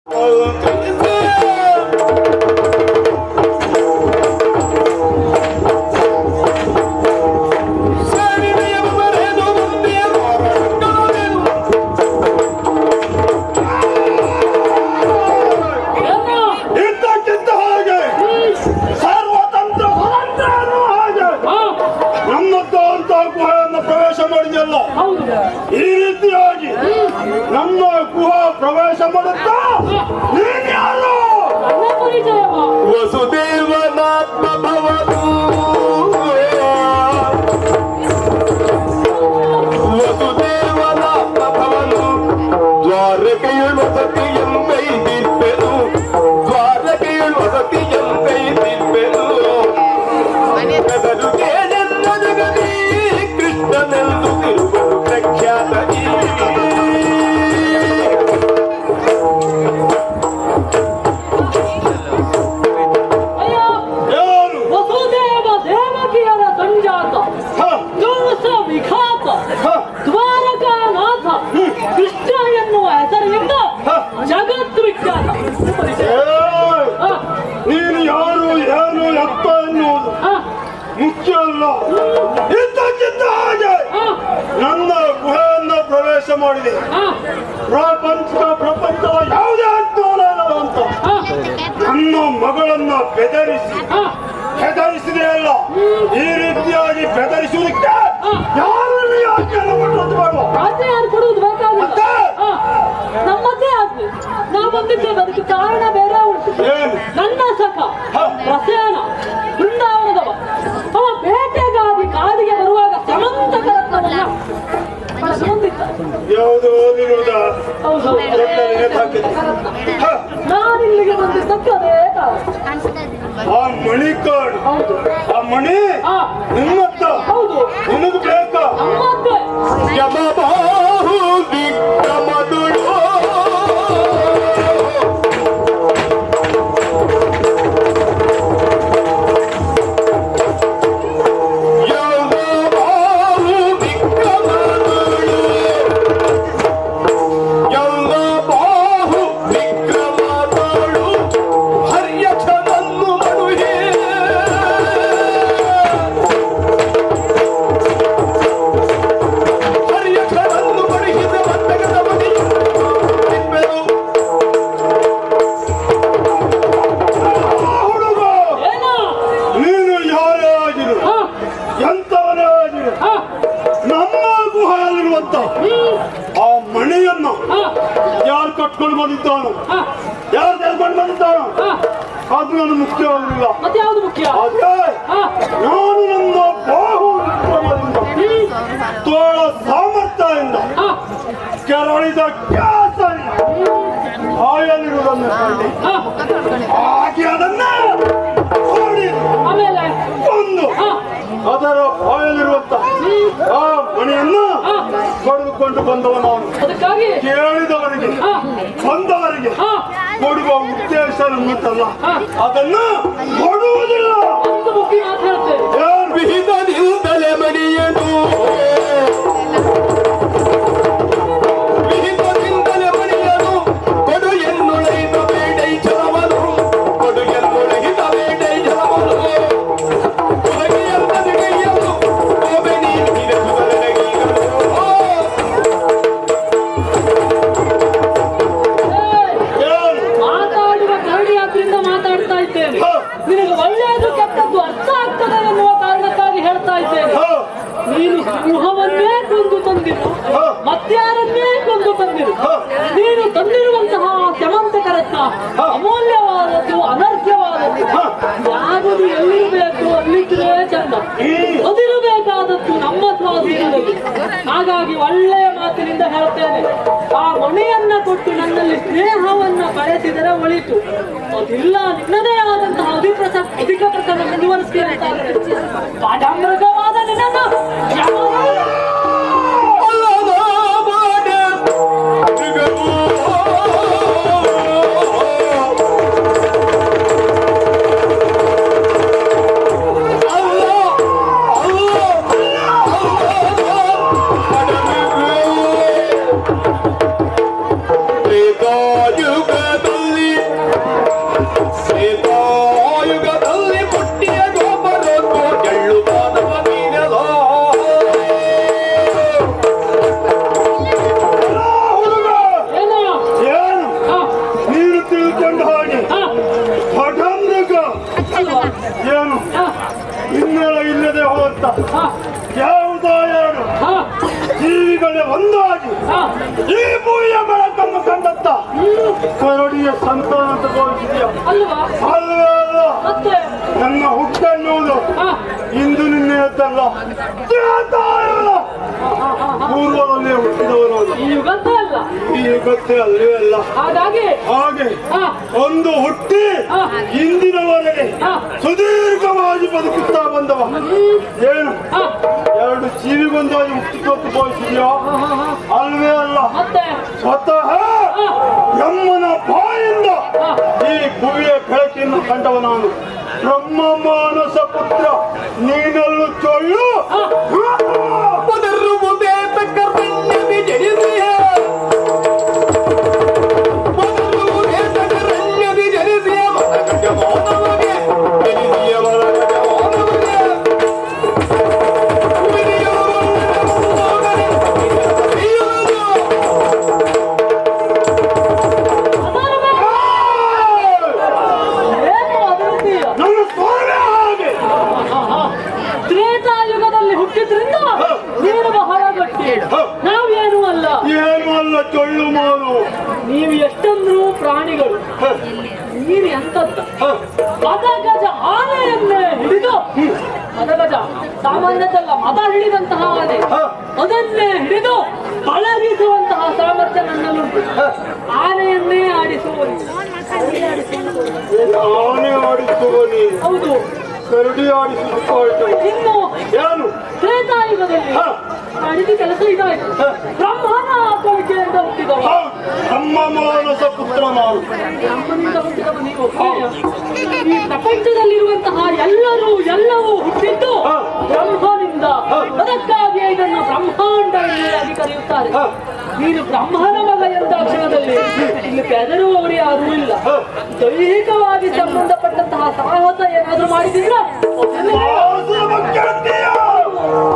ಈ ರೀತಿಯಾಗಿ ನಮ್ಮ ಗುಹಾ ಪ್ರವೇಶ ಮಾಡುತ್ತಾ ನೀನ್ಯಾರು? ವಸುದೇವನ ಪ್ರಭವನು ವಸುದೇವನ ಪ್ರಭವನು ದ್ವಾರಕೆಯುಳು ವಸತಿಯಂಬೈದಿರ್ಪೆನು ದ್ವಾರಕೆಯುಳು ವಸತಿಯಂಬೈದಿರ್ಪೆನು ಕದಲು ಕೇಳೆಲ್ಲ ಜಗದಿ ಕೃಷ್ಣನೆಂದು ತಿರುಗಲು ಪ್ರಖ್ಯಾತ ವಸುದೇವ ದೇವಕಿಯರ ಸಂಜಾತ ದೋಷ ವಿಘಾತ ದ್ವಾರಕಾನಾಥ ಕೃಷ್ಣ ಎನ್ನುವ ಹೆಸರಿನಿಂದ ಜಗತ್ ವಿಖ್ಯಾತ. ನೀನು ಯಾರು ಏನು ಎತ್ತ ಎನ್ನುವುದು ಮುಖ್ಯ ಅಲ್ಲ. ಇದ್ದಕ್ಕಿದ್ದ ಹಾಗೆ ನನ್ನ ಗುಹೆಯನ್ನು ಪ್ರವೇಶ ಮಾಡಿದೆ. ಪ್ರಪಂಚದ ಯಾವುದೇ ಅಜ್ಞಾನ ಅಂತ ನನ್ನ ಮಗಳನ್ನ ಬೆದರಿಸಿದೆಯಲ್ಲ. ಈ ರೀತಿಯಾಗಿ ಬೆದರಿಸುವುದಕ್ಕೆ ಯಾರನ್ನು ಆಜ್ಞೆಯನ್ನು ಕೊಟ್ಟದ್ದು ಬೇಡ. ಯಾರು ಕೊಡುವುದು ಬೇಕಾಗಿಲ್ಲ. ನಮ್ಮದೇ ಆಗ್ಲಿ. ನಾವು ಬಂದಿದ್ದೇವೆ, ಅದಕ್ಕೆ ಕಾರಣ ಬೇರೆ ಉಂಟು. ನನ್ನ ಸಖ ರಸೇನ ಬೃಂದಾವನದವ ಅವ ಬೇಟೆಗಾಗಿ ಕಾಡಿಗೆ ಬರುವಾಗ ಸಮಂತಕರತ್ನವನ್ನ ಯಾವುದು ಓದಿರುವುದ? ನಾನಿಲ್ಲಿಗೆ ಬಂದಿದ್ದಕ್ಕೆ ಅದೇ ಆ ಮಣಿ ಕಾರ್ಡ್, ಆ ಮಣಿ ನಿಮ್ಮತ್ತ ಹೌದು. ನಿನಗೆ ಬೇಕಾ? ನಮ್ಮದ್ದೇ. ಯಮಬಾಹು ವಿಕ್ರಮದುಳು ಆ ಮಣಿಯನ್ನ ಯಾರು ಕಟ್ಕೊಂಡು ಬಂದಿದ್ದಾನೋ, ಯಾರು ತೆಗೆದುಕೊಂಡು ಬಂದಿದ್ದಾನೋ ಅದು ನನಗೆ ಮುಖ್ಯವಾಗಲಿಲ್ಲ. ಮತ್ತೆ ಯಾವುದು ಮುಖ್ಯ? ಅದೇ ನಾನು ನನ್ನ ಬಾಹು ವಿಕ್ರಮದಿಂದ ತೋಳ ಸಾಮರ್ಥ್ಯದಿಂದ ಕೆರಳಿದ ಹಾಯಲಿರುವುದನ್ನು ಹಾಗೆ ಅದನ್ನ ಒಂದು ಅದರ ಬಾಯಲ್ಲಿರುವಂತ ಆ ಮಣಿಯನ್ನು ಪಡೆದುಕೊಂಡು ಬಂದವ ನಾನು. ಕೇಳಿದವರಿಗೆ ಬಂದವರಿಗೆ ಕೊಡುವ ಉದ್ದೇಶ ನಮ್ಮತ್ತಲ್ಲ, ಅದನ್ನು ಕೊಡುವುದಿಲ್ಲ. ವಿಹಿತದಿಂದಲೇ ಮಣಿಯನು ವಿಹಿತದಿಂದಲೇ ಮಣಿಯನು ಕೊಡು ಎನ್ನುಳಿದ ಬೇಡೈ ಜಲವನು ಕೊಡು ಎನ್ನುಳಿದ ಬೇಡೈ ಜಲವನು ನಿನಗೆ ಒಳ್ಳೆಯದು ಕೆಟ್ಟದ್ದು ಅರ್ಥ ಆಗ್ತದೆ ಎನ್ನುವ ಕಾರಣಕ್ಕಾಗಿ ಹೇಳ್ತಾ ಇದ್ದೇನೆ. ನೀನು ಸಿಂಹವನ್ನೇ ಕೊಂದು ತಂದಿರು, ಮತ್ಯಾರನ್ನೇ ಕೊಂದು ತಂದಿರು. ನೀನು ತಂದಿರುವಂತಹ ಸಮಂತಕ ರತ್ನ ಅಮೂಲ್ಯವಾದದ್ದು, ಅನರ್ಘ್ಯವಾದದ್ದು. ಯಾವುದು ಎಲ್ಲಿರಬೇಕು ಅಲ್ಲಿದ್ರೆ ಚಂದ, ಅದಿರಬೇಕಾದದ್ದು ನಮ್ಮ ಸ್ವಾಧೀನದಲ್ಲಿ. ಹಾಗಾಗಿ ಒಳ್ಳೆಯ ಮಾತಿನಿಂದ ಹೇಳ್ತೇನೆ, ಆ ಮಣಿಯನ್ನ ಕೊಟ್ಟು ನನ್ನಲ್ಲಿ ಸ್ನೇಹವನ್ನ ಬಯಸಿದರೆ ಒಳಿತು. ಅದಿಲ್ಲ ನಿನ್ನದೇ ಆದಂತಹ ಅಧಿಕ ಪ್ರಸನ್ನ ಮುಂದುವರಿಸ್ತೇನೆ. ಪಾಠಮೃಗವಾದ ನಿನ್ನನ್ನು ಯುಗದ ಕರಡಿಯ ಸಂತಾನ ಅಂತ ಭಾವಿಸಿದ್ಯಾ? ಅಲ್ವಾ? ಅಲ್ವೇ ಅಲ್ಲ. ಮತ್ತೆ ನನ್ನ ಹುಟ್ಟನ್ನುವುದು ಹಾ, ಇಂದು ನಿನ್ನೆಯದ್ದಲ್ಲ, ತ್ರೇತಾಯುಗದ ಪೂರ್ವದಲ್ಲೇ ಹುಟ್ಟಿದವನು. ಈ ಯುಗಂತ ಅಲ್ಲ. ಈ ಯುಗಕ್ಕೆ ಅಲ್ಲೇ ಅಲ್ಲ. ಹಾಗಾಗಿ ಹಾಗೆ ಹಾ, ಒಂದು ಹುಟ್ಟಿ ಹಾ, ಇಂದಿನವರೆಗೆ ಹಾ, ಸುದೀರ್ಘವಾಗಿ ಬದುಕುತ್ತಾ ಬಂದವ. ಏನು ಹಾ, ಎರಡು ಜೀವಿಗೊಂದಾಗಿ ಹುಟ್ಟಿತು ಅಂತ ಭಾವಿಸಿದ್ಯಾ? ಅಲ್ವೇ ಅಲ್ಲ. ಮತ್ತೆ ಸ್ವತಃ ಹಾ, ಬ್ರಹ್ಮನ ಬಾಯಿಂದ ಹಾ, ಈ ಭೂಮಿಯ ಬೆಳಕಿಯನ್ನು ಕಂಡವ ನಾನು. ಬ್ರಹ್ಮ ಮಾನಸ ಪುತ್ರ ನೀನಲ್ಲೂ ಚೊಳ್ಳು. ಪದರುವುದೇ ತಕ್ಕರಣ್ಯದಿ ಜನಿಸಿಯ ಪದರುವುದೇ ತಕ್ಕರಣ್ಯದಿ ಜನಿಸಿಯ ಮನಗಜ ಮೌನವಗೆ ಜನಿಸಿಯ ಮನಗಜ ಮೌನವಗೆ ಏನು ಅಭಿವೃದ್ಧಿಯ? ನನ್ನ ಸ್ವಾಮಿ ಹಾಗೆ. ತ್ರೇತಾಯುಗದಲ್ಲಿ ಹುಟ್ಟಿದ್ರಿಂದ ನೀನು ಬಹಳ ಗಟ್ಟಿ, ನಾವೇನು ಅಲ್ಲ. ಏನು ಅಲ್ಲ, ಚೊಳ್ಳು ಮಾನು. ನೀವು ಎಷ್ಟಂದ್ರೂ ಪ್ರಾಣಿಗಳು, ನೀನು ಎಂತದ್ದ? ಮದಗಜ ಆನೆಯನ್ನೇ ಹಿಡಿದು, ಮದಗಜ ಸಾಮಾನ್ಯದಲ್ಲ, ಮದ ಹಿಡಿದಂತಹ ಆನೆ, ಅದನ್ನೇ ಹಿಡಿದು ಪಳಗಿಸುವಂತಹ ಸಾಮರ್ಥ್ಯ ನನ್ನಲ್ಲುಂಟು. ಆನೆಯನ್ನೇ ಆಡಿಸುವನು. ಆನೆ ಆಡಿಸುವ ನೀನು, ಹೌದು. ಕರಡಿ ಆಡಿಸುವುದು. ಇನ್ನು ಏನು ತ್ರೇತಾಯುಗದಲ್ಲಿ ಮಾಡಿದ ಕೆಲಸ ಇದಾಯ್ತು. ಬ್ರಹ್ಮನ ಆತ್ಮವಿದ್ಯೆಯಿಂದ ಹುಟ್ಟಿದವ. ಹೌದು, ನಮ್ಮ ಮಾನಸ ಪುತ್ರ ನಾನು. ಬ್ರಹ್ಮನಿಂದ ಹುಟ್ಟಿದವ ನೀವು. ಈ ಪ್ರಪಂಚದಲ್ಲಿರುವಂತಹ ಎಲ್ಲವೂ ಹುಟ್ಟಿದ್ದು ಬ್ರಹ್ಮನಿಂದ. ಅದಕ್ಕಾಗಿಯೇ ಇದನ್ನು ಬ್ರಹ್ಮಾಂಡ ಎನ್ನುವುದಾಗಿ ಕರೆಯುತ್ತಾರೆ. ನೀನು ಬ್ರಹ್ಮನ ಮಗ ಎಂದಾಕ್ಷಣದಲ್ಲಿ ಇಲ್ಲಿ ಬೆದರುವವರು ಯಾರೂ ಇಲ್ಲ. ದೈಹಿಕವಾಗಿ ಸಂಬಂಧಪಟ್ಟಂತಹ ಸಾಹಸ ಏನಾದ್ರೂ ಮಾಡಿದ್ರೆ ಸಾಹಸ ಬಗ್ಗೆ ಹೇಳ್ತೀಯಾ?